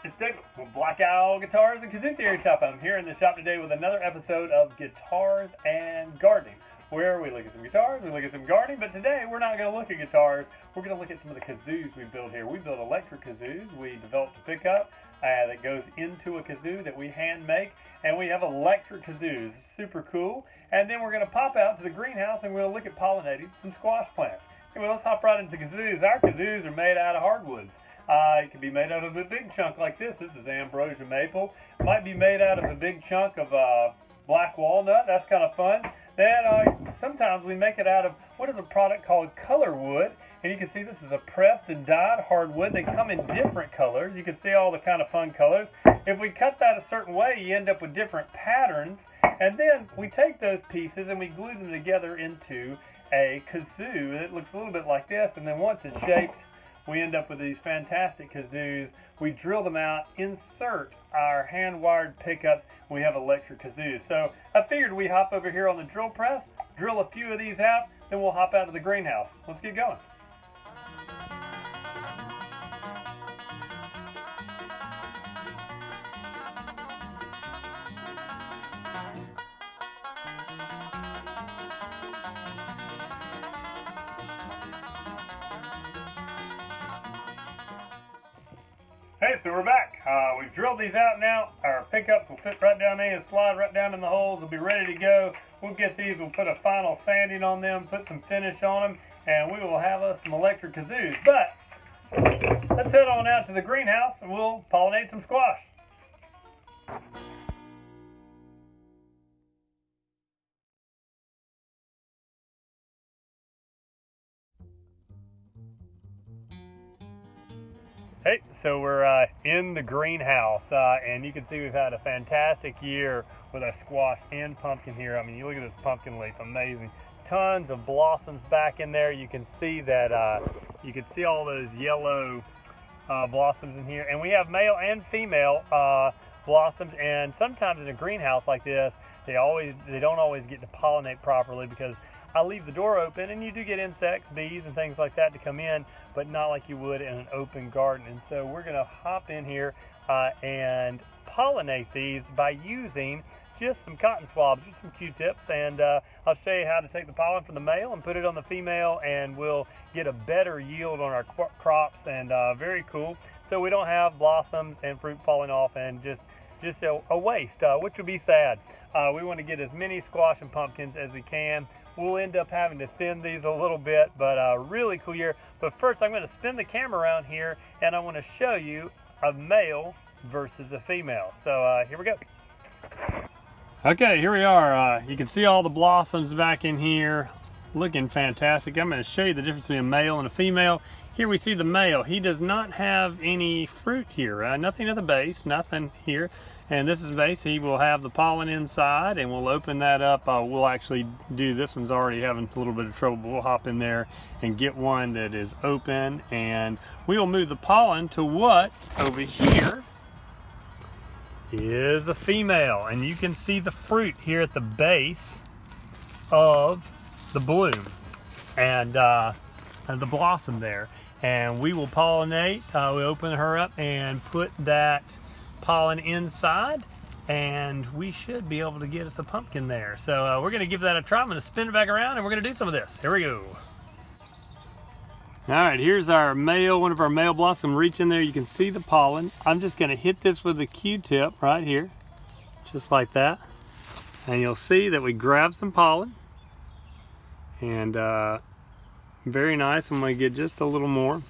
It's David with Black Owl Guitars and Kazoo Theory Shop. I'm here in the shop today with another episode of Guitars and Gardening, where we look at some guitars, we look at some gardening, but today we're not going to look at guitars, we're going to look at some of the kazoos we build here. We build electric kazoos. We developed a pickup that goes into a kazoo that we hand make, and we have electric kazoos. It's super cool. And then we're going to pop out to the greenhouse and we're going to look at pollinating some squash plants. Anyway, let's hop right into the kazoos. Our kazoos are made out of hardwoods. It can be made out of a big chunk like this. This is ambrosia maple. It might be made out of a big chunk of black walnut. That's kind of fun. Then sometimes we make it out of what is a product called color wood. And you can see this is a pressed and dyed hardwood. They come in different colors. You can see all the kind of fun colors. If we cut that a certain way, you end up with different patterns. And then we take those pieces and we glue them together into a kazoo that looks a little bit like this. And then once it's shaped, we end up with these fantastic kazoos. We drill them out, insert our hand-wired pickups, we have electric kazoos. So I figured we hop over here on the drill press, drill a few of these out, then we'll hop out to the greenhouse. Let's get going. Hey, so we're back. We've drilled these out now. Our pickups will fit right down there and slide right down in the holes. They'll be ready to go. We'll get these, we'll put a final sanding on them, put some finish on them, and we will have us some electric kazoos. But let's head on out to the greenhouse and we'll pollinate some squash. Hey, so we're in the greenhouse, and you can see we've had a fantastic year with our squash and pumpkin here. I mean, you look at this pumpkin leaf, amazing. Tons of blossoms back in there. You can see that, you can see all those yellow blossoms in here. And we have male and female blossoms, and sometimes in a greenhouse like this, they don't always get to pollinate properly because I leave the door open and you do get insects, bees and things like that to come in, but not like you would in an open garden. And so we're gonna hop in here and pollinate these by using just some cotton swabs, just some Q-tips, and I'll show you how to take the pollen from the male and put it on the female, and we'll get a better yield on our crops, and very cool. So we don't have blossoms and fruit falling off and just a waste, which would be sad. We want to get as many squash and pumpkins as we can. We'll end up having to thin these a little bit, but a really cool year. But first, I'm going to spin the camera around here, and I want to show you a male versus a female. So here we go. Okay, here we are. You can see all the blossoms back in here, looking fantastic. I'm going to show you the difference between a male and a female. Here we see the male. He does not have any fruit here, nothing at the base, nothing here. And this is base. He will have the pollen inside, and we'll open that up. We'll actually do, this one's already having a little bit of trouble, but we'll hop in there and get one that is open, and we will move the pollen to what over here is a female. And you can see the fruit here at the base of the bloom and the blossom there. And we will pollinate, we open her up and put that pollen inside, and we should be able to get us a pumpkin there. So we're going to give that a try. I'm going to spin it back around and we're going to do some of this. Here we go. All right, here's our male, one of our male blossom. Reach in there, you can see the pollen. I'm just going to hit this with a Q-tip right here, just like that. And you'll see that we grab some pollen, and very nice. I'm going to get just a little more.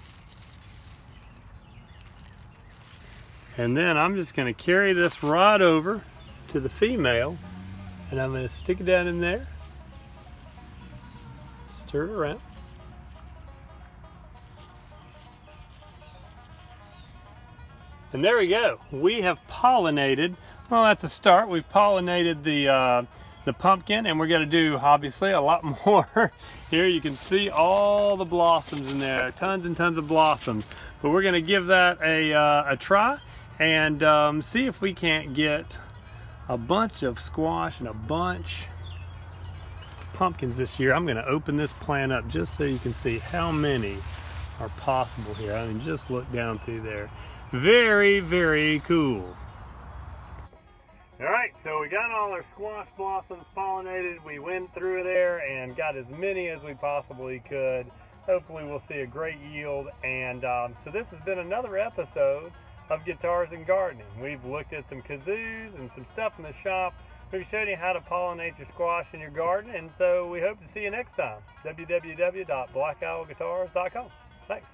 And then I'm just going to carry this right over to the female, and I'm going to stick it down in there, stir it around. And there we go. We have pollinated, well, that's a start. We've pollinated the pumpkin, and we're going to do obviously a lot more. Here you can see all the blossoms in there, tons and tons of blossoms. But we're going to give that a try and see if we can't get a bunch of squash and a bunch of pumpkins this year. I'm going to open this plant up just so you can see how many are possible here. I mean, just look down through there. Very, very cool. All right, so we got all our squash blossoms pollinated. We went through there and got as many as we possibly could. Hopefully we'll see a great yield. And so this has been another episode of Guitars and Gardening. We've looked at some kazoos and some stuff in the shop. We've shown you how to pollinate your squash in your garden. And so we hope to see you next time. www.blackowlguitars.com. Thanks.